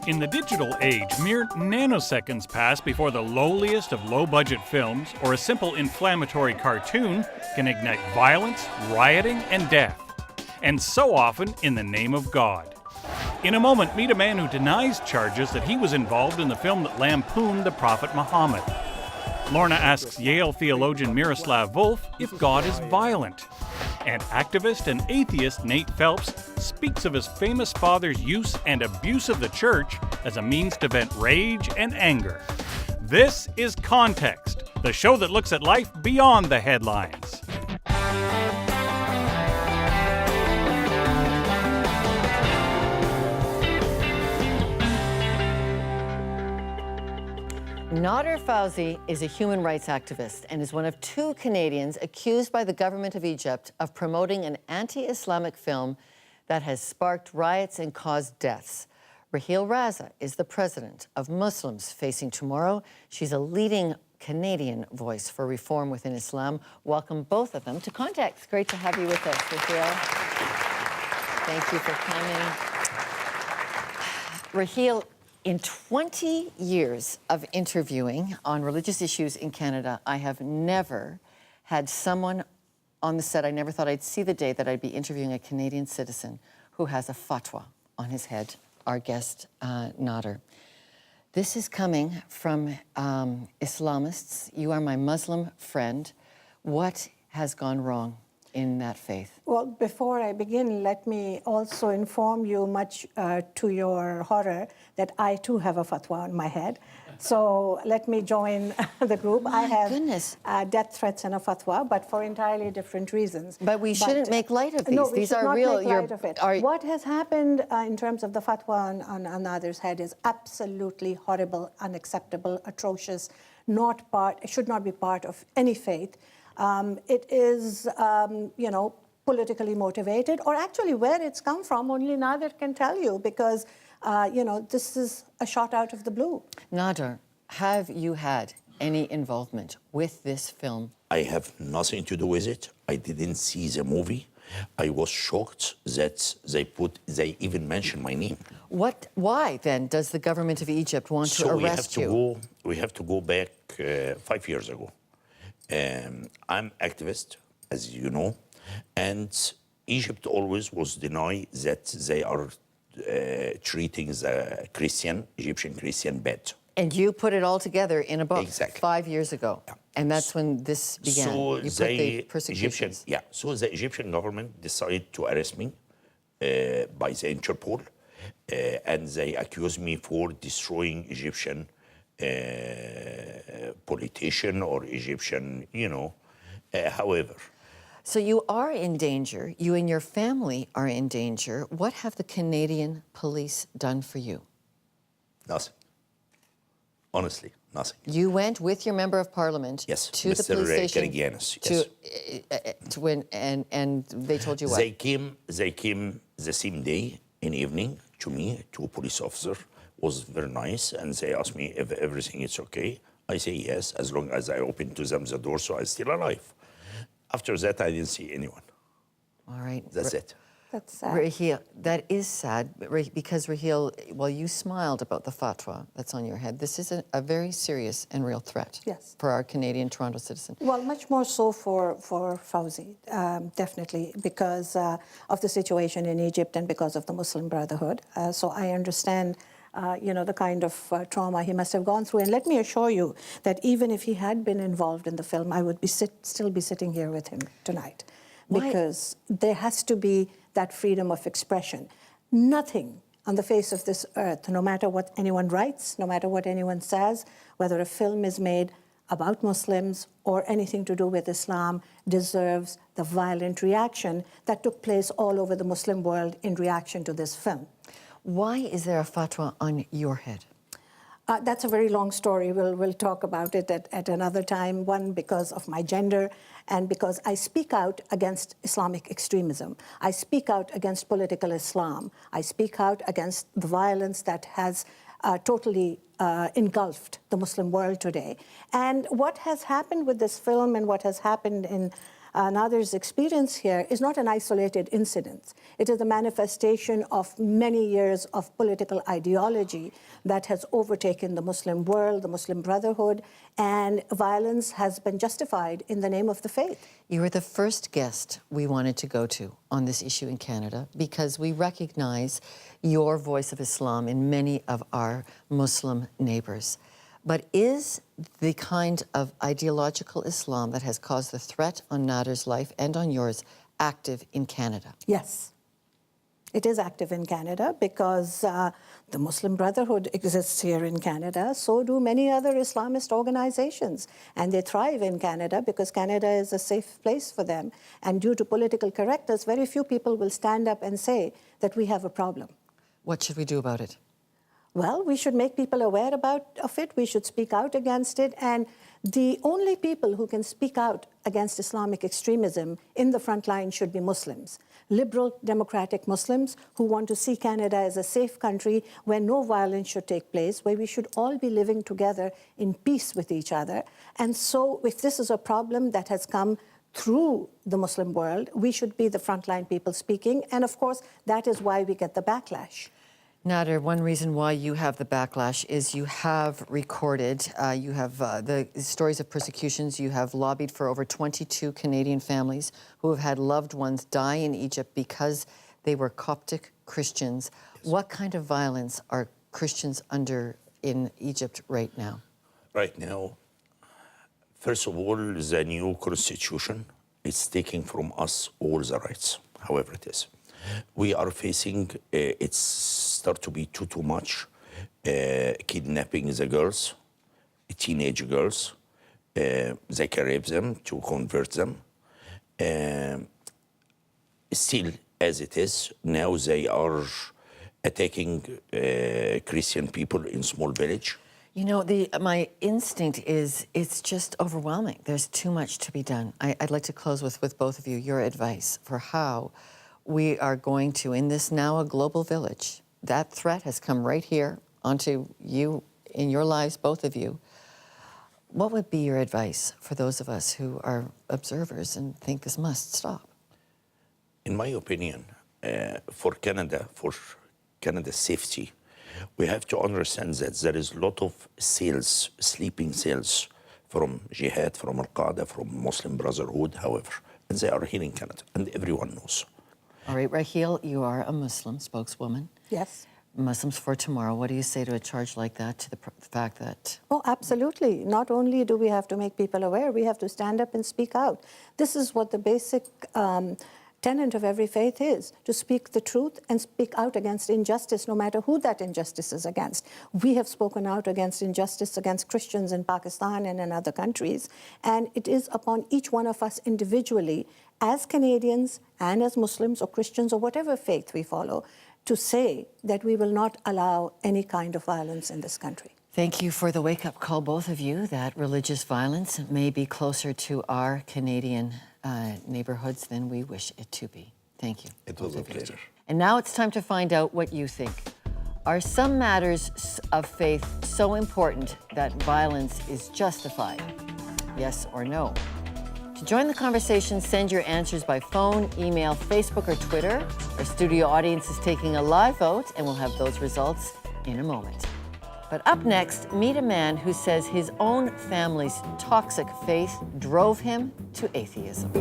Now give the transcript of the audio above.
In the digital age, mere nanoseconds pass before the lowliest of low-budget films or a simple inflammatory cartoon can ignite violence, rioting, and death. And so often in the name of God. In a moment, meet a man who denies charges that he was involved in the film that lampooned the Prophet Muhammad. Lorna asks Yale theologian Miroslav Volf if God is violent. And activist and atheist Nate Phelps speaks of his famous father's use and abuse of the church as a means to vent rage and anger. This is Context, the show that looks at life beyond the headlines. Nader Fauzi is a human rights activist and is one of two Canadians accused by the government of Egypt of promoting an anti-Islamic film that has sparked riots and caused deaths. Raheel Raza is the president of Muslims Facing Tomorrow. She's a leading Canadian voice for reform within Islam. Welcome both of them to Context. Great to have you with us, Raheel. Thank you for coming. Raheel, in 20 years of interviewing on religious issues in Canada, I have never had someone on the set, I never thought I'd see the day that I'd be interviewing a Canadian citizen who has a fatwa on his head, our guest, Nader. This is coming from Islamists. You are my Muslim friend. What has gone wrong in that faith? Well, before I begin, let me also inform you, much to your horror, that I too have a fatwa on my head. So let me join the group. I have death threats and a fatwa, but for entirely different reasons. But we shouldn't make light of these. No, we these should are not real. Make light of it. What has happened in terms of the fatwa on Nader's head is absolutely horrible, unacceptable, atrocious, should not be part of any faith. It is, politically motivated, or actually where it's come from, only Nader can tell you, because, this is a shot out of the blue. Nader, have you had any involvement with this film? I have nothing to do with it. I didn't see the movie. I was shocked that they even mentioned my name. Why, then, does the government of Egypt want to arrest you? We have to go back 5 years ago. I'm activist, as you know, and Egypt always was denied that they are treating the Egyptian Christian bad. And you put it all together in a book Exactly. 5 years ago. Yeah. And that's when this began. So you put the persecutions. So the Egyptian government decided to arrest me by the Interpol, and they accused me for destroying Egyptian politician or Egyptian, however. So you are in danger. You and your family are in danger. What have the Canadian police done for you? Nothing. Honestly, nothing. You went with your member of parliament yes, to Mr. the police station Karagianis, to win, and they told you what? They came the same day in evening to me, to a police officer. Was very nice, and they asked me if everything is okay. I say yes, as long as I open to them the door, so I'm still alive. After that, I didn't see anyone. All right. That's it. That's sad. Raheel, that is sad, because Raheel, while you smiled about the fatwa that's on your head, this is a very serious and real threat for our Canadian Toronto citizen. Well, much more so for Fauzi, definitely, because of the situation in Egypt and because of the Muslim Brotherhood. So I understand the kind of trauma he must have gone through. And let me assure you that even if he had been involved in the film, I would still be sitting here with him tonight. Why? Because there has to be that freedom of expression. Nothing on the face of this earth, no matter what anyone writes, no matter what anyone says, whether a film is made about Muslims or anything to do with Islam, deserves the violent reaction that took place all over the Muslim world in reaction to this film. Why is there a fatwa on your head? That's a very long story. We'll talk about it at another time. One, because of my gender, and because I speak out against Islamic extremism. I speak out against political Islam. I speak out against the violence that has totally engulfed the Muslim world today. And what has happened with this film and what has happened in Nader's experience here is not an isolated incident. It is a manifestation of many years of political ideology that has overtaken the Muslim world, the Muslim Brotherhood, and violence has been justified in the name of the faith. You were the first guest we wanted to go to on this issue in Canada because we recognize your voice of Islam in many of our Muslim neighbors. But is the kind of ideological Islam that has caused the threat on Nader's life and on yours active in Canada? Yes. It is active in Canada because the Muslim Brotherhood exists here in Canada. So do many other Islamist organizations. And they thrive in Canada because Canada is a safe place for them. And due to political correctness, very few people will stand up and say that we have a problem. What should we do about it? Well, we should make people aware of it. We should speak out against it. And the only people who can speak out against Islamic extremism in the front line should be Muslims. Liberal, democratic Muslims who want to see Canada as a safe country where no violence should take place, where we should all be living together in peace with each other. And so if this is a problem that has come through the Muslim world, we should be the frontline people speaking. And of course, that is why we get the backlash. Nader, one reason why you have the backlash is you have recorded, you have the stories of persecutions. You have lobbied for over 22 Canadian families who have had loved ones die in Egypt because they were Coptic Christians. Yes. What kind of violence are Christians under in Egypt right now? Right now, first of all, the new constitution is taking from us all the rights, however it is. We are facing, it's start to be too much, kidnapping the girls, teenage girls. They can rape them to convert them. Still, as it is, now they are attacking Christian people in small village. You know, my instinct is it's just overwhelming. There's too much to be done. I'd like to close with both of you, your advice for how we are going to, in this now a global village, that threat has come right here onto you, in your lives, both of you. What would be your advice for those of us who are observers and think this must stop? In my opinion, for Canada's safety, we have to understand that there is a lot of cells, sleeping cells from Jihad, from Al-Qaeda, from Muslim Brotherhood, however, and they are here in Canada, and everyone knows. All right, Raheel, you are a Muslim spokeswoman. Yes. Muslims for Tomorrow. What do you say to a charge like that, to the fact that... Oh, absolutely. Not only do we have to make people aware, we have to stand up and speak out. This is what the basic tenet of every faith is, to speak the truth and speak out against injustice, no matter who that injustice is against. We have spoken out against injustice against Christians in Pakistan and in other countries, and it is upon each one of us individually, as Canadians and as Muslims or Christians or whatever faith we follow, to say that we will not allow any kind of violence in this country. Thank you for the wake-up call, both of you, that religious violence may be closer to our Canadian neighborhoods than we wish it to be. Thank you. It was a pleasure. And now it's time to find out what you think. Are some matters of faith so important that violence is justified? Yes or no? To join the conversation, send your answers by phone, email, Facebook, or Twitter. Our studio audience is taking a live vote, and we'll have those results in a moment. But up next, meet a man who says his own family's toxic faith drove him to atheism.